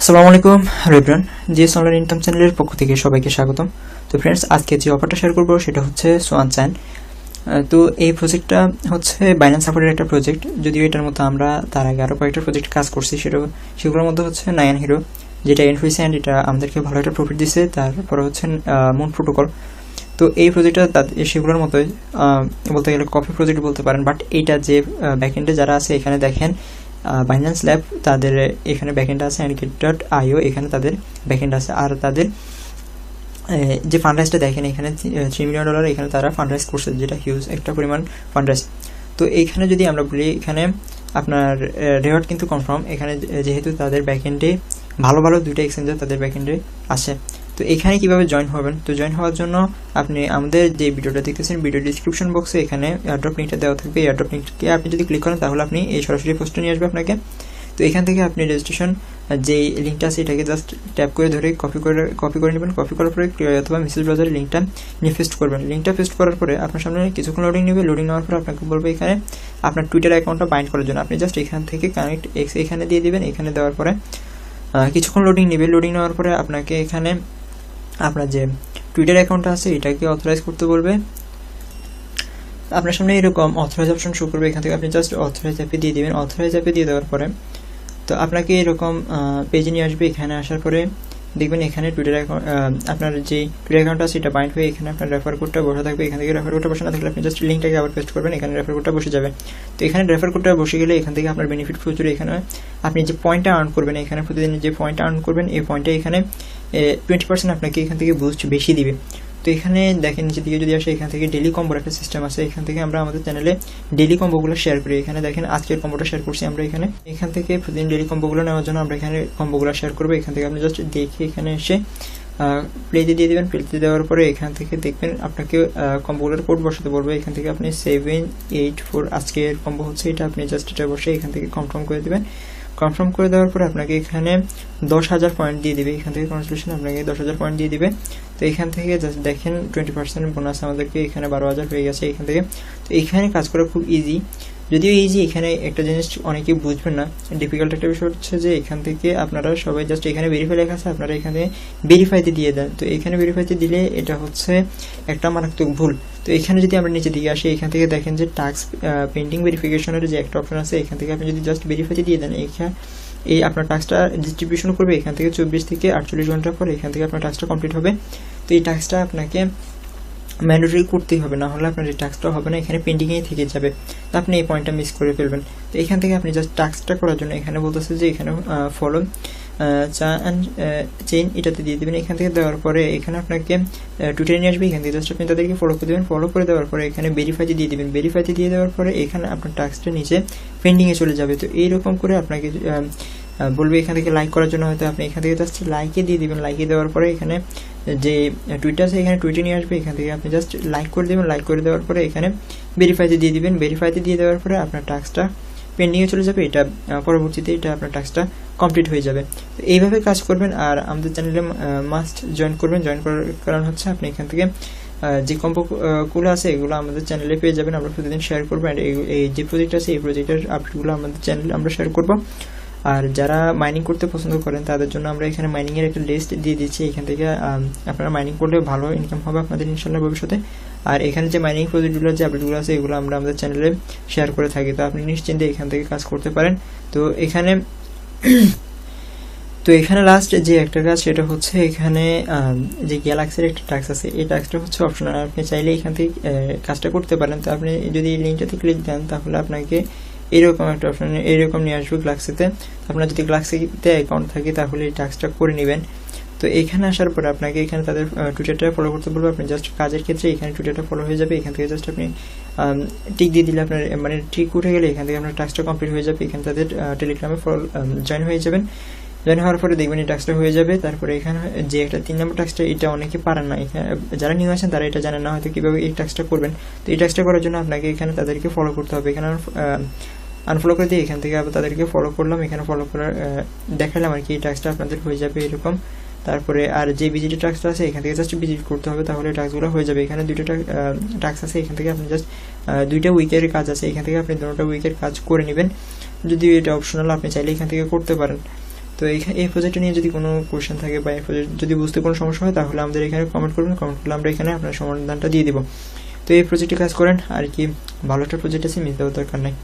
আসসালামু আলাইকুম রেবরান GS online income চ্যানেলের পক্ষ থেকে সবাইকে স্বাগতম। তো ফ্রেন্ডস, আজকে যে অফারটা শেয়ার করবো সেটা হচ্ছে সোয়ান চান। তো এই প্রজেক্টটা হচ্ছে বাইন্যান্স সাপোর্টের একটা প্রজেক্ট, যদিও এটার মতো আমরা তার আগে আরও কয়েকটা প্রজেক্ট কাজ করছি। সেগুলোর মধ্যে হচ্ছে নায়ান হিরো, যেটা এনফিসি অ্যান্ড এটা আমাদেরকে ভালো একটা প্রফিট দিচ্ছে। তারপরে হচ্ছে মুন প্রোটোকল। তো এই প্রজেক্টটা সেগুলোর মতোই বলতে গেলে কপি প্রজেক্ট বলতে পারেন, বাট এইটা যে ব্যাকএন্ডে যারা আছে এখানে দেখেন বাইন্যান্স ল্যাব, তাদের এখানে ব্যাকএন্ড আছে andgate.io, এখানে তাদের ব্যাকএন্ড আছে। আর তাদের যে ফান্ডরাইজটা দেখেন এখানে $3 মিলিয়ন এখানে তারা ফান্ডরাইজ করছে, যেটা হিউজ একটা পরিমাণ ফান্ডরাইজ। তো এইখানে যদি আমরা বলি, এখানে আপনার রেওয়ার্ড কিন্তু কনফার্ম। এখানে যেহেতু তাদের ব্যাকএন্ডে ভালো ভালো দুইটা এক্সচেঞ্জার তাদের ব্যাকএন্ডে আছে। তো এখানে কিভাবে জয়েন হবেন? তো জয়েন হওয়ার জন্য আপনি আমাদের যে ভিডিওটা দেখতেছেন, ভিডিও ডিসক্রিপশন বক্সে এখানে এয়ারড্রপ লিঙ্কটা দেওয়া থাকবে। এয়ারড্রপ লিঙ্ককে আপনি যদি ক্লিক করেন তাহলে আপনি এই সরাসরি পোস্টে নিয়ে আসবে আপনাকে। তো এখান থেকে আপনি রেজিস্ট্রেশন যে লিঙ্কটা আছে এটাকে জাস্ট ট্যাপ করে ধরে কপি করে নেবেন। কপি করার পরে অথবা মেসেজ ব্রাউজারে লিঙ্কটা নিয়ে পেস্ট করবেন। লিঙ্কটা পেস্ট করার পরে আপনার সামনে কিছুক্ষণ লোডিং নেবে। লোডিং নেওয়ার পরে আপনাকে বলবে এখানে আপনার টুইটার অ্যাকাউন্টটা বাইন্ড করার জন্য। আপনি জাস্ট এখান থেকে কানেক্ট এক্স এখানে দিয়ে দিবেন। এখানে দেওয়ার পরে কিছুক্ষণ লোডিং নেবে। লোডিং নেওয়ার পরে আপনাকে এখানে আপনার যে টুইটার অ্যাকাউন্টটা আছে এটাকে অথরাইজ করতে বলবে। আপনার সামনে এরকম অথরাইজ অপশন শো করবে। এখান থেকে আপনি জাস্ট অথরাইজ অ্যাপে দিয়ে দিবেন। অথরাইজ অ্যাপে দিয়ে দেওয়ার পরে তো আপনাকে এরকম পেজে নিয়ে আসবে। এখানে আসার পরে দেখবেন এখানে টুইটার অ্যাকাউন্ট, আপনার যে টুইটার অ্যাকাউন্ট আছে এটা বাইন্ড হয়ে এখানে আপনার রেফার কোডটা বসে থাকবে। এখান থেকে রেফার কোডটা বসে না থাকলে আপনি জাস্ট লিঙ্কটাকে আবার পেস্ট করবেন। এখানে রেফার কোডটা বসে যাবে। তো এখানে রেফার কোডটা বসে গেলে এখান থেকে আপনার বেনিফিট প্রচুর। এখানে আপনি যে পয়েন্টটা আর্ন করবেন, এখানে প্রতিদিন যে পয়েন্টটা আর্ন করবেন, এই পয়েন্টটা এখানে 20% আপনাকে এখান থেকে বুস্ট বেশি দিবে। তো এখানে দেখেন নিচের দিকে যদি আসে, এখান থেকে ডেলি কম্বোর একটা সিস্টেম আছে। এখান থেকে আমরা আমাদের চ্যানেলে ডেলি কম্বোগুলো শেয়ার করি। এখানে দেখেন আজকের কম্বোটা শেয়ার করছি আমরা। এখান থেকে প্রতিদিন ডেলি কম্বোগুলো নেওয়ার জন্য আমরা এখানে কম্বোগুলো শেয়ার করবো। এখান থেকে আপনি জাস্ট দেখে এখানে এসে প্লেতে দিয়ে দেবেন। প্লেতে দেওয়ার পরে এখান থেকে দেখবেন আপনাকে কম্বোগুলোর কোড বসাতে বলবে। এখান থেকে আপনি 784 আজকের কম্বো হচ্ছে এটা, আপনি জাস্ট এটা বসে এখান থেকে কনফার্ম করে দেবেন। কনফার্ম করে দেওয়ার পরে আপনাকে এখানে 10,000 পয়েন্ট দিয়ে দিবে। এখান থেকে কনসুলেশন আপনাকে 10,000 পয়েন্ট দিয়ে দিবে। তো এখান থেকে জাস্ট দেখেন 20% বোনাস আমাদেরকে এখানে 12,000 হয়ে গেছে এখান থেকে। তো এখানে কাজ করা খুব ইজি, যদিও ইজি। এখানে একটা জিনিস অনেকেই বুঝবেন না, ডিফিকাল্ট একটা বিষয় হচ্ছে যে এখান থেকে আপনারা সবাই জাস্ট এখানে ভেরিফাই লেখা আছে, আপনারা এখানে ভেরিফাইতে দিয়ে দেন। তো এখানে ভেরিফাইতে দিলে এটা হচ্ছে একটা মারাত্মক ভুল। তো এখানে যদি আমরা নিচে দিকে আসি, এখান থেকে দেখেন যে টাস্ক পেন্ডিং ভেরিফিকেশনের যে একটা অপশন আছে, এখান থেকে আপনি যদি জাস্ট ভেরিফাইতে দিয়ে দেন, এই আপনার টাস্কটা ডিস্ট্রিবিউশন করবে। এখান থেকে 24 থেকে 48 ঘন্টা পর এখান থেকে আপনার টাস্কটা কমপ্লিট হবে। তো এই টাস্কটা আপনাকে ম্যান্ডেটরি করতেই হবে, না হলে আপনার এই টাস্কটা হবে না, এখানে পেন্ডিংয়েই থেকে যাবে। তো আপনি এই পয়েন্টটা মিস করে ফেলবেন। তো এখান থেকে আপনি জাস্ট টাস্কটা করার জন্য এখানে বলতেছে যে এখানে ফলো চেইন এটাতে দিয়ে দেবেন। এখান থেকে দেওয়ার পরে এখানে আপনাকে টুইটারে নিয়ে আসবে। এখান থেকে জাস্ট আপনি তাদেরকে ফলো করে দেবেন। ফলো করে দেওয়ার পরে এখানে ভেরিফাইতে দিয়ে দেবেন। ভেরিফাইতে দিয়ে দেওয়ার পরে এখানে আপনার টাস্কটা নিচে পেন্ডিংয়ে চলে যাবে। তো এইরকম করে আপনাকে বলবে এখান থেকে লাইক করার জন্য, হয়তো আপনি এখান থেকে জাস্ট লাইকে দিয়ে দিবেন। লাইকে দেওয়ার পরে এখানে যে টুইটার আছে এখানে টুইটে নিয়ে আসবে। এখান থেকে আপনি জাস্ট লাইক করে দেবেন। লাইক করে দেওয়ার পরে এখানে ভেরিফাইতে দিয়ে দিবেন। ভেরিফাইতে দিয়ে দেওয়ার পরে আপনার টাস্কটা পেন্ডিংয়ে চলে যাবে। এটা পরবর্তীতে এটা আপনার টাস্কটা কমপ্লিট হয়ে যাবে। তো এইভাবে কাজ করবেন। আর আমাদের চ্যানেলে মাস্ট জয়েন করবেন। জয়েন করার কারণ হচ্ছে আপনি এখান থেকে যে কম্বোগুলো আছে এগুলো আমাদের চ্যানেলে পেয়ে যাবেন। আমরা প্রতিদিন শেয়ার করবো। অ্যান্ড এই যে প্রজেক্ট আছে এই প্রজেক্টের আপডেটগুলো আমাদের চ্যানেলে আমরা শেয়ার করবো। আর যারা মাইনিং করতে পছন্দ করেন তাদের জন্য আমরা এখানে মাইনিংয়ের একটা লিস্ট দিয়ে দিচ্ছি। এখান থেকে আপনারা মাইনিং করলে ভালো ইনকাম হবে আপনাদের ইনশাল্লাহ ভবিষ্যতে। আর এখানে যে মাইনিং প্রজেক্টগুলো যে আপডেটগুলো আছে এগুলো আমরা আমাদের চ্যানেলে শেয়ার করে থাকি। তো আপনি নিশ্চিন্তে এখান থেকে কাজ করতে পারেন। তো এখানে লাস্ট যে একটা কাজ সেটা হচ্ছে এখানে যে গ্যালাক্সির একটা টাস্ক আছে, এই টাস্কটা হচ্ছে অপশনাল। আপনি চাইলে এখান থেকে কাজটা করতে পারেন। তো আপনি যদি লিঙ্কটাতে ক্লিক দেন তাহলে আপনাকে এরকম একটা অপশন এরকম নিয়ে আসবে গ্যালাক্সিতে। আপনার যদি গ্যালাক্সিতে অ্যাকাউন্ট থাকে তাহলে এই টাস্কটা করে নেবেন। তো এখানে আসার পরে আপনাকে এখানে তাদের টুইটারটা ফলো করতে বলবে। আপনি জাস্ট কাজের ক্ষেত্রে এখানে টুইটারটা ফলো হয়ে যাবে। এখান থেকে জাস্ট আপনি টিক দিয়ে দিলে আপনার মানে টিক উঠে গেলে এখান থেকে আপনার টাস্কটা কমপ্লিট হয়ে যাবে। এখানে তাদের টেলিগ্রামে জয়েন হয়ে যাবেন। জয়েন হওয়ার পরে দেখবেন এই টাস্কটা হয়ে যাবে। তারপরে এখানে যে একটা 3 নম্বর টাস্কটা, এটা অনেকে পারেন না। এখানে যারা নিউ আছেন তারা এটা জানেন না হয়তো কীভাবে এই টাস্কটা করবেন। তো এই টাস্কটা করার জন্য আপনাকে এখানে তাদেরকে ফলো করতে হবে। এখানে আনফলো করে দিয়ে এখান থেকে আবার তাদেরকে ফলো করলাম। এখানে ফলো করার দেখালাম আর কি, এই টাস্কটা আপনাদের হয়ে যাবে এরকম। তারপরে আর যে ভিজিট টাস্কটা আছে এখান থেকে জাস্ট ভিজিট করতে হবে, তাহলে টাস্কগুলো হয়ে যাবে। এখানে 2টা টাস্ক আছে, এখান থেকে আপনি জাস্ট 2টা উইকের কাজ আছে, এখান থেকে আপনি 2টা উইকের কাজ করে নেবেন। যদিও এটা অপশনাল, আপনি চাইলে এখান থেকে করতে পারেন। তো তো এই প্রজেক্টটা নিয়ে যদি কোনো কোয়েশ্চেন থাকে বা এই প্রজেক্ট যদি বুঝতে কোনো সমস্যা হয় তাহলে আমাদের এখানে কমেন্ট করবেন, কমেন্ট করলে আমরা এখানে আপনার সমাধানটা দিয়ে দিব। তো এই প্রজেক্টে কাজ করেন আর কি, ভালো একটা প্রজেক্ট আছে, মিস দেওয়ার দরকার নাই।